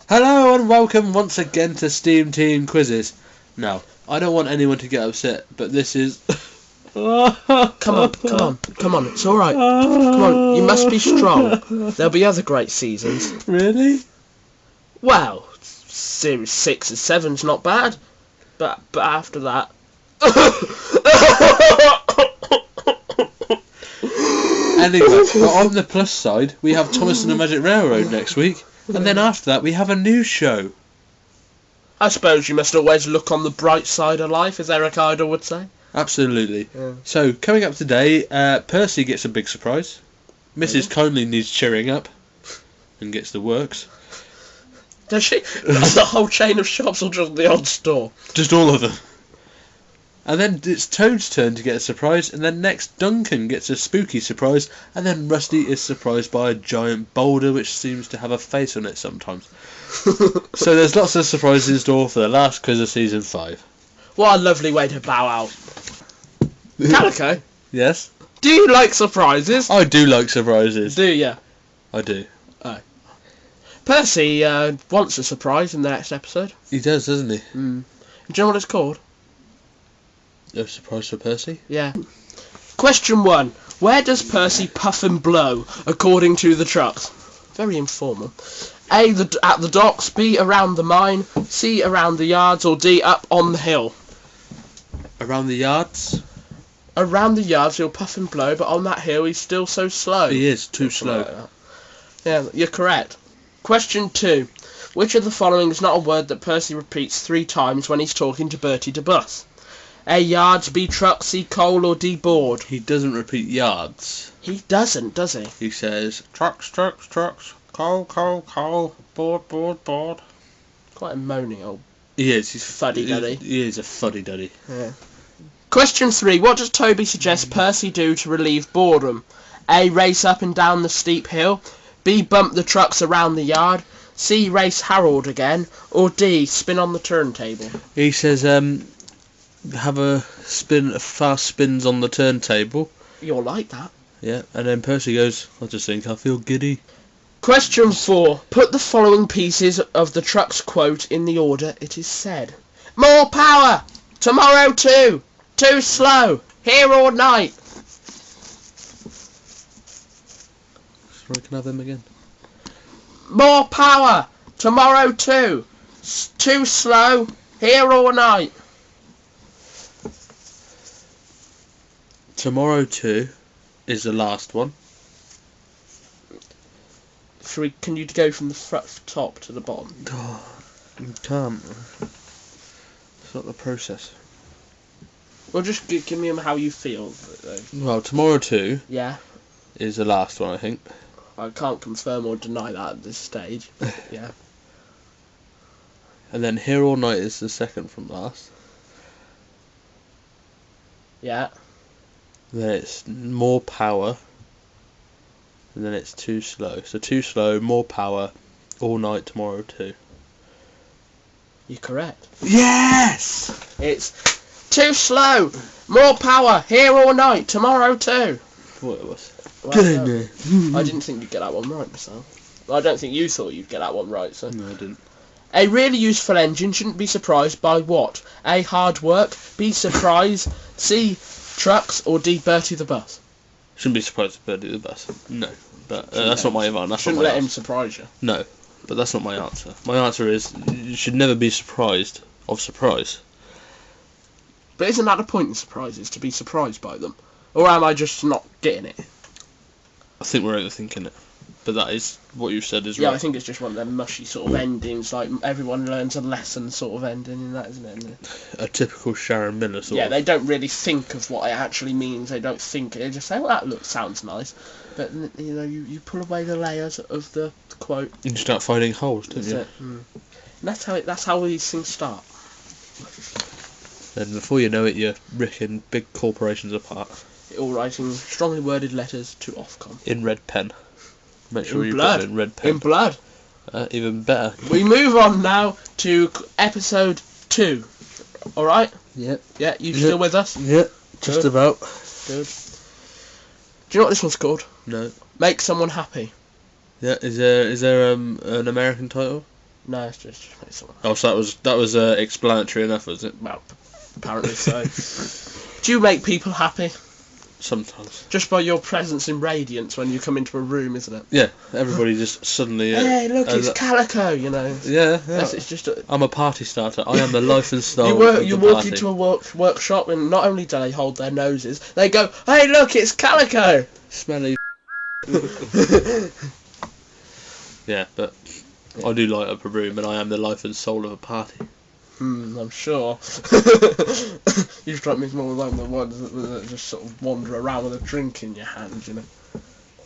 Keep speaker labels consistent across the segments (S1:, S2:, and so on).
S1: Hello and welcome once again to SteamTeam quizzes. Now, I don't want anyone to get upset, but this is...
S2: Come on, it's alright. Come on, you must be strong. There'll be other great seasons.
S1: Really?
S2: Well, Series 6 and 7's not bad, but after that...
S1: Anyway, but on the plus side, we have Thomas and the Magic Railroad next week, and then after that we have a new show.
S2: I suppose you must always look on the bright side of life, as Eric Idle would say.
S1: Absolutely.
S2: Yeah.
S1: So, coming up today, Percy gets a big surprise. Mrs. Conley needs cheering up, and gets the works.
S2: Does she? The whole chain of shops or just the odd store?
S1: Just all of them. And then it's Toad's turn to get a surprise, and then next Duncan gets a spooky surprise, and then Rusty is surprised by a giant boulder which seems to have a face on it sometimes. So there's lots of surprises in store for the last quiz of Season 5.
S2: What a lovely way to bow out. Calico,
S1: Yes?
S2: do you like surprises?
S1: I do like surprises.
S2: Do ya?
S1: I do.
S2: Oh. Percy wants a surprise in the next episode.
S1: He does, doesn't he?
S2: Do you know what it's called?
S1: A surprise for Percy?
S2: Yeah. Question 1. Where does Percy puff and blow, according to the trucks? Very informal. A. At the docks, B. Around the mine, C. Around the yards, or D. Up on the hill?
S1: Around the yards?
S2: Around the yards he'll puff and blow, but on that hill he's still so slow.
S1: He is, too slow.
S2: Yeah, you're correct. Question 2. Which of the following is not a word that Percy repeats 3 times when he's talking to Bertie the bus? A. Yards, B. Truck, C. Coal, or D. Board?
S1: He doesn't repeat yards.
S2: He doesn't, does he?
S1: He says, trucks, trucks, trucks, coal, coal, coal, board, board, board.
S2: Quite a moaning old...
S1: He is. He's
S2: Fuddy-duddy.
S1: He is a fuddy-duddy.
S2: Yeah. Question 3. What does Toby suggest Percy do to relieve boredom? A. Race up and down the steep hill, B. Bump the trucks around the yard, C. Race Harold again, or D. Spin on the turntable?
S1: He says, have a fast spins on the turntable.
S2: You're like that.
S1: Yeah, and then Percy goes, I just think I feel giddy.
S2: Question 4. Put the following pieces of the truck's quote in the order it is said. More power! Tomorrow too! Too slow! Here all night!
S1: So I can have him again.
S2: More power! Tomorrow too! Too slow! Here all night!
S1: Tomorrow too is the last one.
S2: Can you go from the top to the bottom?
S1: Oh, you can't. It's not the process.
S2: Well, just give me how you feel.
S1: Well, tomorrow too
S2: Yeah?
S1: is the last one, I think.
S2: I can't confirm or deny that at this stage. Yeah.
S1: And then here all night is the second from last.
S2: Yeah.
S1: Then it's more power. And then it's too slow. So too slow, more power, all night, tomorrow too.
S2: You're correct.
S1: Yes!
S2: It's too slow! More power! Here all night! Tomorrow too!
S1: What it was.
S2: Well, I didn't think you'd get that one right myself. Well, I don't think you thought you'd get that one right, so...
S1: No, I didn't.
S2: A really useful engine shouldn't be surprised by what? A. Hard work, B. Surprise, C. Trucks, or D. Bertie the bus?
S1: Shouldn't be surprised if Bertie the bus. No, but that's not my answer.
S2: Shouldn't let him surprise you.
S1: No, but that's not my answer. My answer is you should never be surprised of surprise.
S2: But isn't that the point in surprises, to be surprised by them? Or am I just not getting it?
S1: I think we're overthinking it. But that is what you said is
S2: Yeah,
S1: right.
S2: I think it's just one of them mushy sort of endings, like everyone learns a lesson sort of ending in that, isn't it?
S1: A typical Sharon Miller sort of.
S2: They don't really think of what it actually means. They don't think it. They just say, well, that sounds nice. But, you know, you pull away the layers of the quote.
S1: You start finding holes, don't you?
S2: And that's how these things start.
S1: Then before you know it, you're ripping big corporations apart.
S2: All writing strongly worded letters to Ofcom.
S1: In red pen. Make sure
S2: In
S1: you
S2: blood.
S1: put it in red pen.
S2: In blood.
S1: Even better.
S2: We move on now to episode 2. Alright?
S1: Yep.
S2: Yeah, you still with us?
S1: Yep. Just
S2: Good.
S1: about.
S2: Good. Do you know what this one's called?
S1: No.
S2: Make someone happy.
S1: Yeah. Is there an American title?
S2: No, it's just make someone.
S1: Oh, so that was explanatory enough, was it?
S2: Well, apparently so. Do you make people happy?
S1: Sometimes.
S2: Just by your presence and radiance when you come into a room, isn't it?
S1: Yeah, everybody just suddenly...
S2: hey, look, it's Calico, you know.
S1: Yeah.
S2: It's just
S1: I'm a party starter. I am the life and soul
S2: You walk into a workshop and not only do they hold their noses, they go, hey, look, it's Calico!
S1: Smelly... Yeah, but I do light up a room and I am the life and soul of a party.
S2: I'm sure. You strike me as more like the ones that just sort of wander around with a drink in your hand, you know.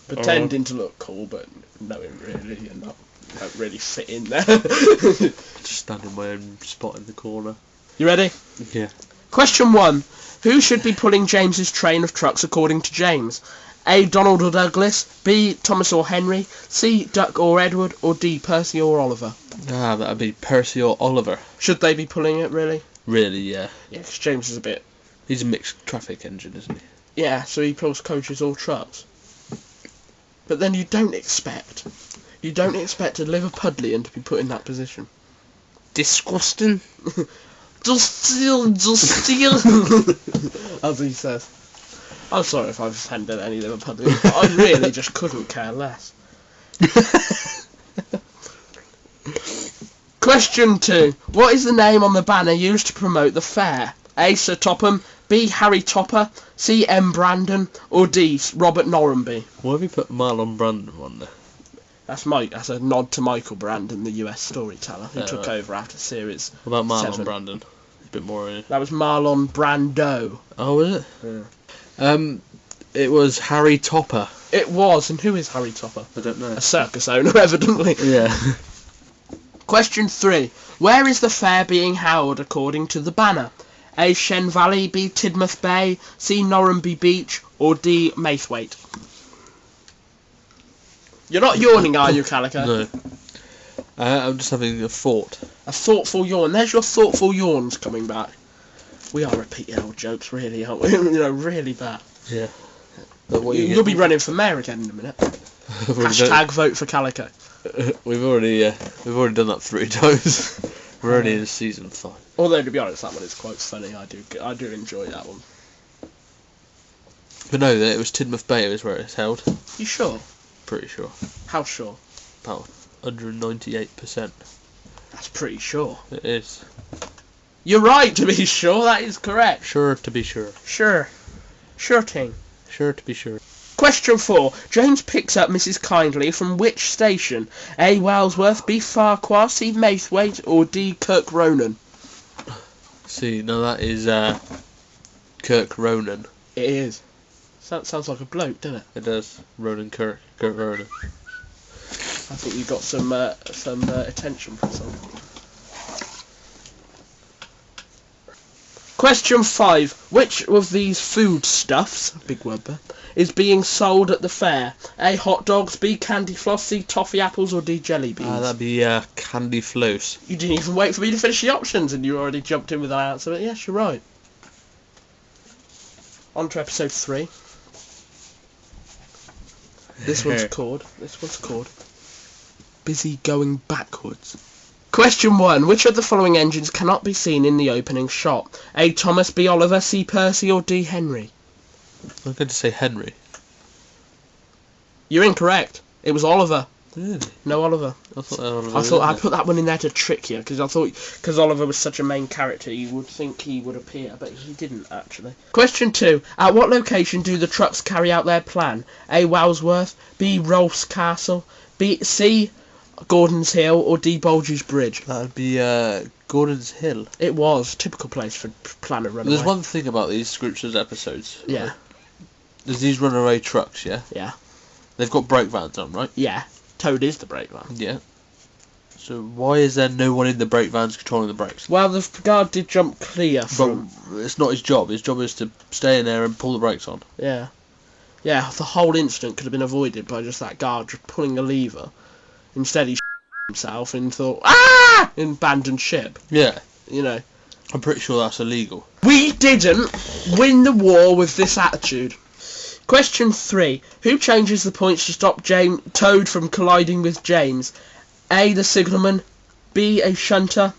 S2: Pretending to look cool, but knowing really you don't really fit in there.
S1: Just standing my own spot in the corner.
S2: You ready?
S1: Yeah.
S2: Question 1. Who should be pulling James's train of trucks according to James? A. Donald or Douglas, B. Thomas or Henry, C. Duck or Edward, or D. Percy or Oliver?
S1: That'd be Percy or Oliver.
S2: Should they be pulling it, really?
S1: Really, yeah.
S2: Yeah, because James is a bit...
S1: He's a mixed traffic engine, isn't he?
S2: Yeah, so he pulls coaches or trucks. But then you don't expect a Liverpudlian to be put in that position.
S1: Disgusting.
S2: Just steal. As he says. I'm sorry if I've offended any Liverpudlians, but I really just couldn't care less. Question 2. What is the name on the banner used to promote the fair? A. Sir Topham, B. Harry Topper, C. M. Brandon, or D. Robert Norrenby?
S1: Why have you put Marlon Brando on there?
S2: That's a nod to Michael Brandon, the US storyteller, who took
S1: right.
S2: over after series.
S1: What about Marlon
S2: 7.
S1: Brandon? A bit more...
S2: That was Marlon Brando.
S1: Oh, was it?
S2: Yeah.
S1: It was Harry Topper.
S2: It was, and who is Harry Topper?
S1: I don't know.
S2: A circus owner, evidently.
S1: Yeah.
S2: Question 3. Where is the fair being held according to the banner? A. Shen Valley, B. Tidmouth Bay, C. Norrenby Beach, or D. Maithwaite? You're not yawning, are you, Calico?
S1: No. I'm just having a thought.
S2: A thoughtful yawn. There's your thoughtful yawns coming back. We are repeating old jokes, really, aren't we? Really bad.
S1: Yeah.
S2: You'll be running for mayor again in a minute. Hashtag vote for Calico.
S1: We've already done that 3 times. We're only in season 5.
S2: Although, to be honest, that one is quite funny. I do enjoy that one.
S1: But no, it was Tidmouth Bay was where it's held.
S2: You sure?
S1: Pretty sure.
S2: How sure?
S1: About 198%.
S2: That's pretty sure.
S1: It is.
S2: You're right to be sure. That is correct.
S1: Sure to be sure.
S2: Sure. Sure thing.
S1: Sure to be sure.
S2: Question 4. James picks up Mrs. Kindly from which station? A. Walesworth, B. Farquhar, C. Maithwaite, or D. Kirk Ronan?
S1: See, now that is Kirk Ronan.
S2: It is. Sounds like a bloke, doesn't it?
S1: It does. Ronan Kirk. Kirk Ronan.
S2: I think you got some attention from someone. Question 5. Which of these foodstuffs, big word there, is being sold at the fair? A. Hot dogs, B. Candy floss, C. Toffee apples, or D. Jelly beans?
S1: That'd be candy floss.
S2: You didn't even wait for me to finish the options and you already jumped in with that answer. But yes, you're right. On to episode 3. This one's called Busy Going Backwards. Question 1. Which of the following engines cannot be seen in the opening shot? A. Thomas, B. Oliver, C. Percy, or D. Henry?
S1: I'm going to say Henry.
S2: You're incorrect. It was Oliver.
S1: Really?
S2: No Oliver.
S1: I thought
S2: I put that one in there to trick you, because I thought, because Oliver was such a main character, you would think he would appear, but he didn't, actually. Question 2. At what location do the trucks carry out their plan? A. Walesworth, B. Rolf's Castle, C. Gordon's Hill, or D. Bulger's Bridge?
S1: That'd be Gordon's Hill.
S2: It was. Typical place for plan a runaway.
S1: There's one thing about these Scrooge's episodes.
S2: Yeah.
S1: Right? There's these runaway trucks, yeah?
S2: Yeah.
S1: They've got brake vans on, right?
S2: Yeah. Toad is the brake van.
S1: Yeah. So why is there no one in the brake vans controlling the brakes?
S2: Well, the guard did jump clear from...
S1: But it's not his job. His job is to stay in there and pull the brakes on.
S2: Yeah. Yeah, the whole incident could have been avoided by just that guard just pulling a lever. Instead, he himself and thought, ah! And abandoned ship.
S1: Yeah.
S2: You know.
S1: I'm pretty sure that's illegal.
S2: We didn't win the war with this attitude. Question 3. Who changes the points to stop Toad from colliding with James? A. The signalman, B, a shunter,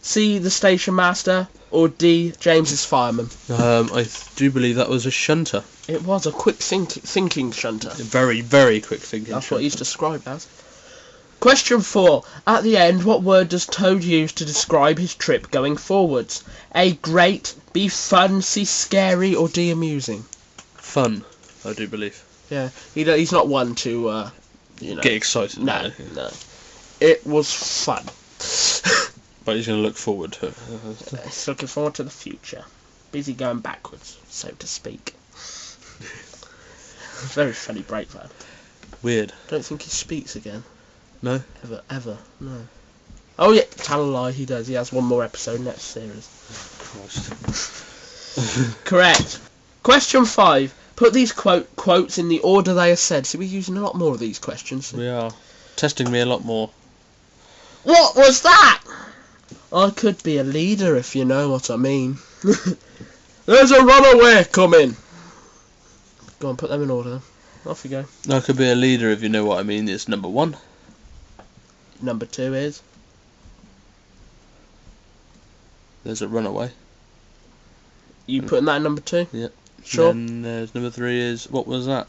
S2: C, the station master, or D, James's fireman?
S1: I do believe that was a shunter.
S2: It was a quick thinking shunter.
S1: A very, very quick thinking
S2: That's
S1: shunter.
S2: what he's described as. Question 4. At the end, what word does Toad use to describe his trip going forwards? A, great, B, fun, C, scary, or D, amusing?
S1: Fun, I do believe.
S2: Yeah, he's not one to,
S1: Get excited.
S2: No. It was fun.
S1: But he's going to look forward to it.
S2: He's looking forward to the future. Busy going backwards, so to speak. Very funny break, man.
S1: Weird.
S2: Don't think he speaks again.
S1: No?
S2: Ever, no. Oh yeah, tell a lie, he does. He has one more episode next series.
S1: Christ.
S2: Correct. Question 5. Put these quotes in the order they are said. So we're using a lot more of these questions.
S1: We are. Testing me a lot more.
S2: What was that? I could be a leader if you know what I mean. There's a runaway coming. Go on, put them in order then. Off you go.
S1: I could be a leader if you know what I mean. It's number 1.
S2: Number 2 is?
S1: There's a runaway.
S2: You putting that in number 2?
S1: Yep.
S2: Sure.
S1: Then number 3 is, what was that?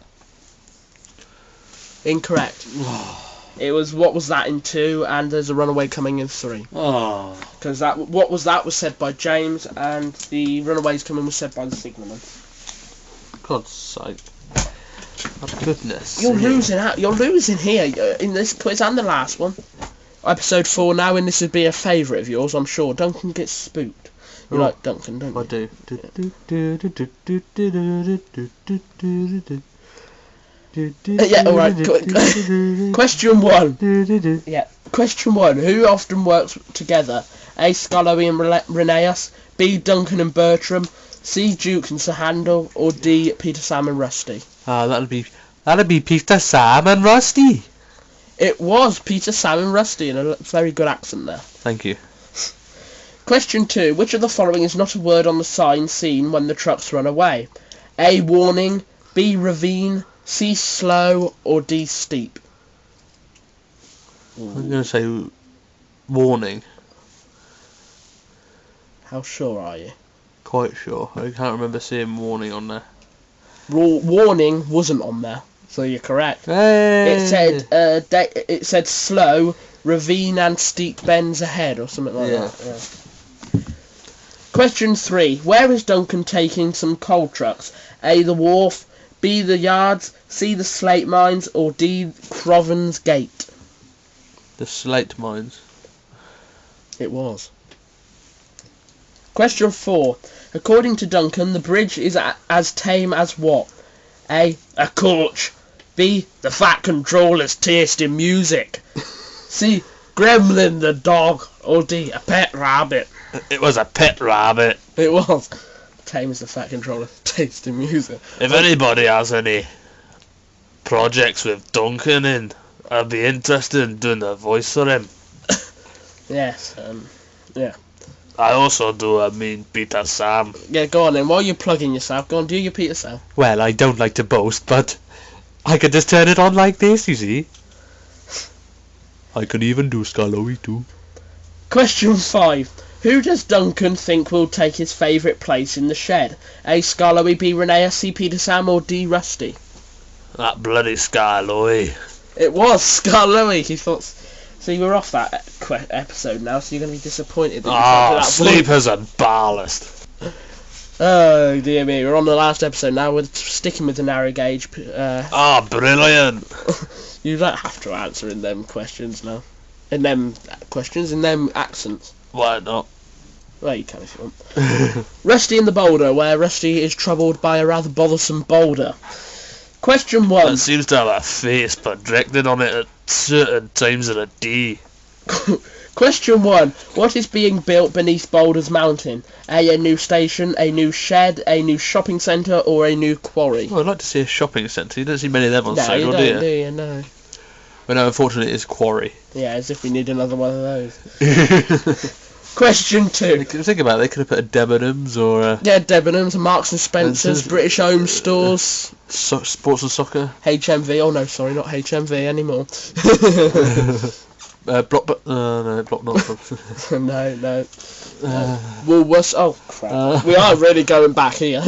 S2: Incorrect. It was what was that in 2, and there's a runaway coming in 3.
S1: Oh.
S2: Because what was that was said by James, and the runaways coming was said by the signalman.
S1: God's sake. Oh, goodness.
S2: You're losing out. You're losing here in this quiz and the last one. Episode 4 now, and this would be a favourite of yours, I'm sure. Duncan gets spooked. You like Duncan, don't you?
S1: I do.
S2: Yeah, alright. Question 1. Yeah. Question 1. Who often works together? A, Scullowy and Rheneas. B, Duncan and Bertram. C, Duke and Sir Handel. Or D, Peter, Sam and Rusty.
S1: That'd be Peter, Sam and Rusty.
S2: It was Peter, Sam and Rusty in a very good accent there.
S1: Thank you.
S2: Question 2. Which of the following is not a word on the sign seen when the trucks run away? A, warning. B, ravine. C, slow. Or D, steep.
S1: I'm going to say warning.
S2: How sure are you?
S1: Quite sure. I can't remember seeing warning on there.
S2: Warning wasn't on there, so you're correct.
S1: Hey!
S2: It said slow, ravine and steep bends ahead, or something like that. Yeah. Question 3. Where is Duncan taking some coal trucks? A, the wharf. B, the yards. C, the slate mines. Or D, Croven's Gate.
S1: The slate mines.
S2: It was. Question 4. According to Duncan, the bridge is as tame as what? A coach. B, the fat controller's taste in music. C, Gremlin the dog. Or D, a pet rabbit.
S1: It was a pet rabbit.
S2: It was. Tame as the fat controller's taste in music.
S1: If anybody has any projects with Duncan in, I'd be interested in doing a voice for him.
S2: Yes, yeah.
S1: I also do a mean Peter Sam.
S2: Yeah, go on then. While you're plugging yourself, go on, do your Peter Sam.
S1: Well, I don't like to boast, but I could just turn it on like this, you see. I could even do Scullowy too.
S2: Question 5. Who does Duncan think will take his favourite place in the shed? A, Scullowy, B, Rheneas, C, Peter Sam, or D, Rusty?
S1: That bloody Scullowy.
S2: It was Scullowy. He thought... See, we're off that episode now, so you're going to be disappointed. That
S1: sleepers and ballast.
S2: Oh, dear me. We're on the last episode now. We're sticking with the narrow gauge.
S1: Brilliant.
S2: You don't have to answer in them questions now. In them questions, in them accents.
S1: Why not?
S2: Well, you can if you want. Rusty in the Boulder, where Rusty is troubled by a rather bothersome boulder. Question 1.
S1: That seems to have a face projected on it at certain times of the day.
S2: Question 1. What is being built beneath Boulder's mountain? A new station, a new shed, a new shopping centre, or a new quarry?
S1: Oh, I'd like to see a shopping centre. You don't see many of them on sale, do you?
S2: Do you? No.
S1: But no, unfortunately, it's quarry.
S2: Yeah, as if we need another one of those. Question 2.
S1: Think about it, they could have put a Debenhams or...
S2: Yeah, Debenhams, Marks and Spencer's, British Home Stores...
S1: Sports and Soccer.
S2: HMV, oh no, sorry, not HMV anymore.
S1: Block not.
S2: No. Woolworths. Oh crap! We are really going back here.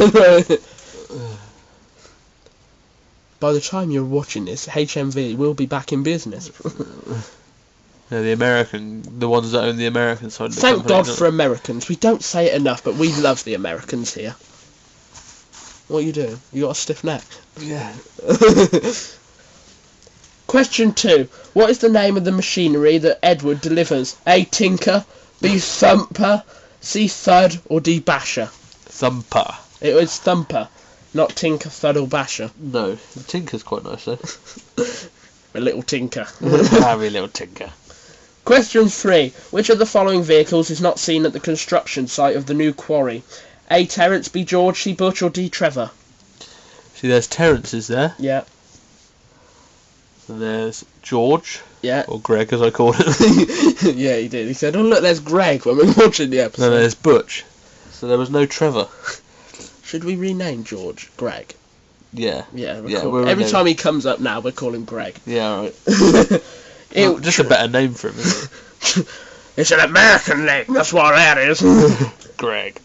S2: By the time you're watching this, HMV will be back in business.
S1: Yeah, the ones that own the American side of the
S2: Thank
S1: company,
S2: God for Americans. We don't say it enough, but we love the Americans here. What are you doing? You got a stiff neck?
S1: Yeah.
S2: Question 2. What is the name of the machinery that Edward delivers? A. Tinker, B. Thumper, C. Thud, or D. Basher?
S1: Thumper.
S2: It was Thumper, not Tinker, Thud, or Basher.
S1: No, the Tinker's quite nice though.
S2: A little Tinker.
S1: Harry little Tinker.
S2: Question 3. Which of the following vehicles is not seen at the construction site of the new quarry? A. Terence, B. George, C. Butch, or D. Trevor?
S1: See, there's Terence, is there?
S2: Yeah.
S1: And there's George.
S2: Yeah.
S1: Or Greg, as I called him.
S2: Yeah, he did. He said, oh look, there's Greg when we're watching the episode.
S1: And then there's Butch. So there was no Trevor.
S2: Should we rename George Greg?
S1: Yeah.
S2: Yeah,
S1: we're
S2: every time he comes up now, we're calling Greg.
S1: Yeah, right. Just a better name for him, isn't it?
S2: It's an American name, that's what that is.
S1: Greg.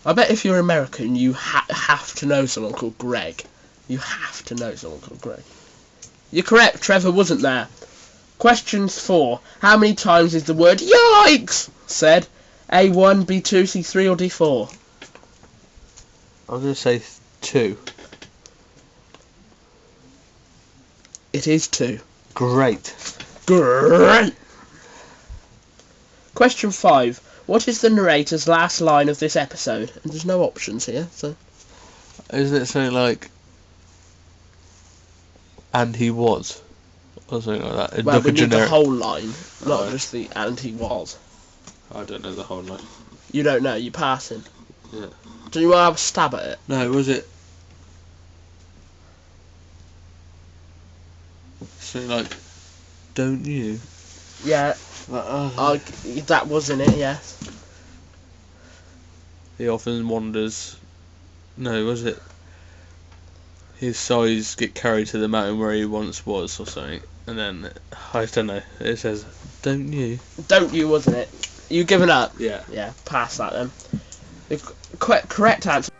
S2: I bet if you're American, you have to know someone called Greg. You have to know someone called Greg. You're correct, Trevor wasn't there. Question 4. How many times is the word yikes said? A1, B2, C3, or D4?
S1: I'm going to say 2.
S2: It is 2.
S1: Great.
S2: Question 5. What is the narrator's last line of this episode? And there's no options here, so...
S1: Isn't it something like... And he was? Or something like that.
S2: Well, we need the whole line, not just the and he was.
S1: I don't know the whole line.
S2: You don't know, you're passing.
S1: Yeah.
S2: Do you want to have a stab at it?
S1: No, was it... Something like... Don't you?
S2: Yeah. That was in it, yes.
S1: He often wanders... No, was it... His size get carried to the mountain where he once was, or something. And then, I don't know, it says, don't you?
S2: Don't you, wasn't it? You given up?
S1: Yeah.
S2: Yeah, pass that then. The correct answer...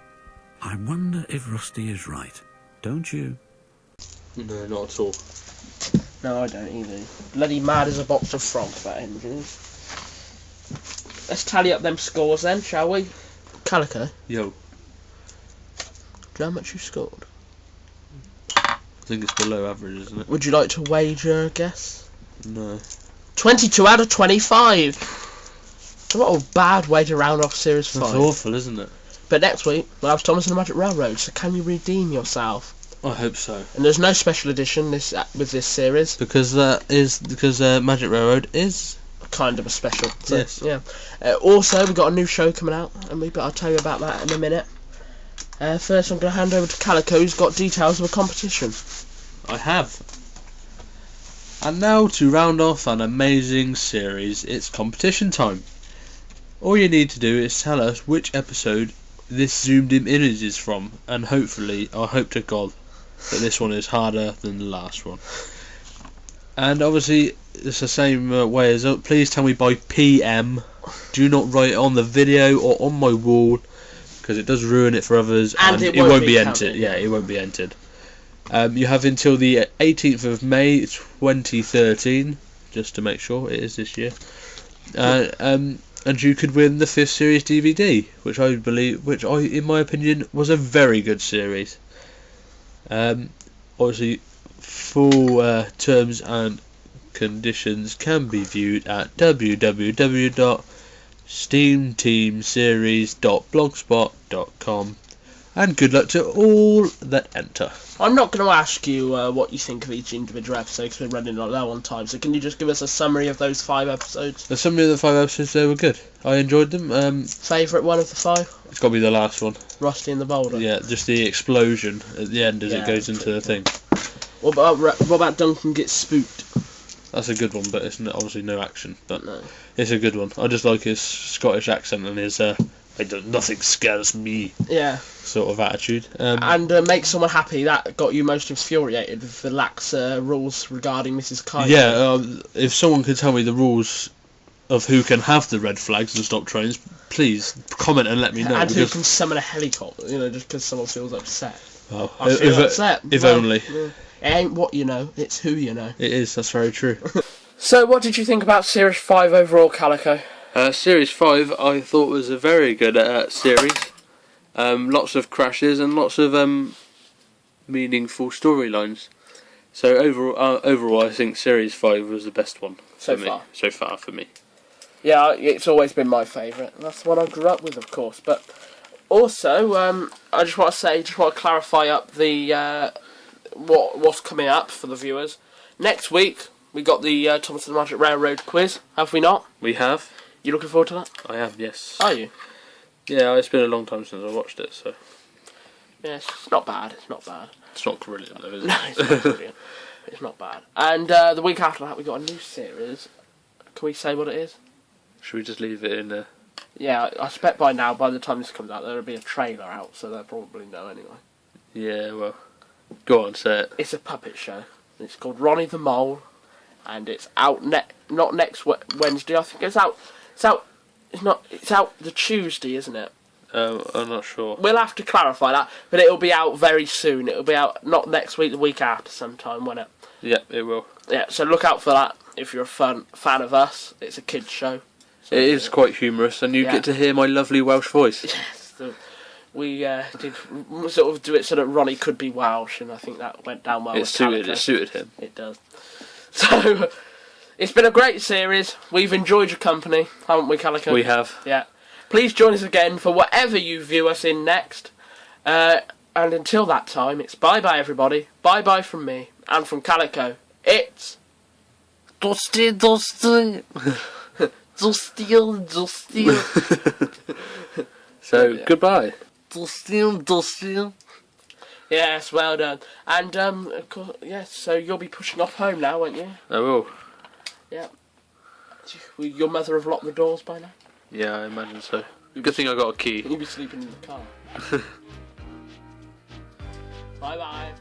S3: I wonder if Rusty is right. Don't you?
S1: No, not at all.
S2: No, I don't either. Bloody mad as a box of frogs, that engine is. Let's tally up them scores then, shall we? Calico, do
S1: Yo,
S2: you know how much you scored?
S1: I think it's below average, isn't it?
S2: Would you like to wager a guess?
S1: No.
S2: 22 out of 25! What a bad way to round off Series 5.
S1: That's awful, isn't it?
S2: But next week, we'll have Thomas and the Magic Railroad, so can you redeem yourself?
S1: I hope so.
S2: And there's no special edition with this series.
S1: Because Magic Railroad is...
S2: Kind of a special. So,
S1: yes.
S2: Yeah. Also, we've got a new show coming out, and I'll tell you about that in a minute. First, I'm going to hand over to Calico, who's got details of a competition.
S1: I have. And now, to round off an amazing series, it's competition time. All you need to do is tell us which episode this zoomed in image is from, and hopefully, I hope to God, that this one is harder than the last one. And obviously, it's the same way as please tell me by PM. Do not write it on the video or on my wall, because it does ruin it for others, and it won't be entered. Yeah, it won't be entered. You have until the 18th of May 2013, just to make sure it is this year. And you could win the 5th series DVD, which in my opinion, was a very good series. Obviously, full terms and conditions can be viewed at www.steamteamseries.blogspot.com. And good luck to all that enter.
S2: I'm not going to ask you what you think of each individual episode, because we're running low on time, so can you just give us a summary of those 5 episodes?
S1: The summary of the 5 episodes, they were good. I enjoyed them.
S2: Favourite one of the 5?
S1: It's got to be the last one.
S2: Rusty and the Boulder.
S1: Yeah, just the explosion at the end as it goes into the thing.
S2: What about Duncan gets spooked?
S1: That's a good one, but it's obviously no action. But
S2: no.
S1: It's a good one. I just like his Scottish accent and his nothing scares me.
S2: Yeah.
S1: Sort of attitude.
S2: And make someone happy. That got you most infuriated with the lax rules regarding Mrs. Kite.
S1: Yeah, if someone could tell me the rules of who can have the red flags and stop trains, please comment and let me know.
S2: And who can summon a helicopter, just because someone feels upset.
S1: Well,
S2: I feel upset.
S1: If only.
S2: Yeah. It ain't what you know, it's who you know.
S1: It is, that's very true.
S2: So what did you think about Series 5 overall, Calico?
S1: Series 5 I thought was a very good series. Lots of crashes and lots of meaningful storylines. So overall I think Series 5 was the best one
S2: So far
S1: for me.
S2: Yeah, it's always been my favourite. That's the one I grew up with, of course. But also, I just want to clarify up the what's coming up for the viewers. Next week we got the Thomas the Magic Railroad quiz. Have we not?
S1: We have.
S2: You looking forward to that?
S1: I am, yes.
S2: Are you?
S1: Yeah, it's been a long time since I watched it, so.
S2: Yes, it's not bad. It's not bad.
S1: It's not brilliant though, is it?
S2: No, it's not brilliant. It's not bad. And the week after that we got a new series. Can we say what it is?
S1: Should we just leave it in there?
S2: Yeah, I expect by now, by the time this comes out, there'll be a trailer out, so they'll probably know anyway.
S1: Yeah, well, go on, say it.
S2: It's a puppet show. It's called Ronnie the Mole, and it's out not next Wednesday. I think it's out the Tuesday, isn't it?
S1: I'm not sure.
S2: We'll have to clarify that, but it'll be out very soon. It'll be out not next week, the week after sometime, won't it?
S1: Yeah, it will.
S2: Yeah, so look out for that if you're a fan of us. It's a kids show. So
S1: it is quite humorous, and you get to hear my lovely Welsh voice.
S2: Yes, we did sort of do it so that Ronnie could be Welsh, and I think that went down well. It
S1: suited him.
S2: It does. So, it's been a great series. We've enjoyed your company, haven't we, Calico?
S1: We have.
S2: Yeah. Please join us again for whatever you view us in next. And until that time, it's bye-bye, everybody. Bye-bye from me, and from Calico. It's...
S1: Dusty. So,
S2: yeah.
S1: Goodbye.
S3: Dusty.
S2: Yes, well done. And, of course, yes, so you'll be pushing off home now, won't you?
S1: I will.
S2: Yeah. Will your mother have locked the doors by now?
S1: Yeah, I imagine so. Good thing I got a key.
S2: You'll be sleeping in the car. Bye-bye.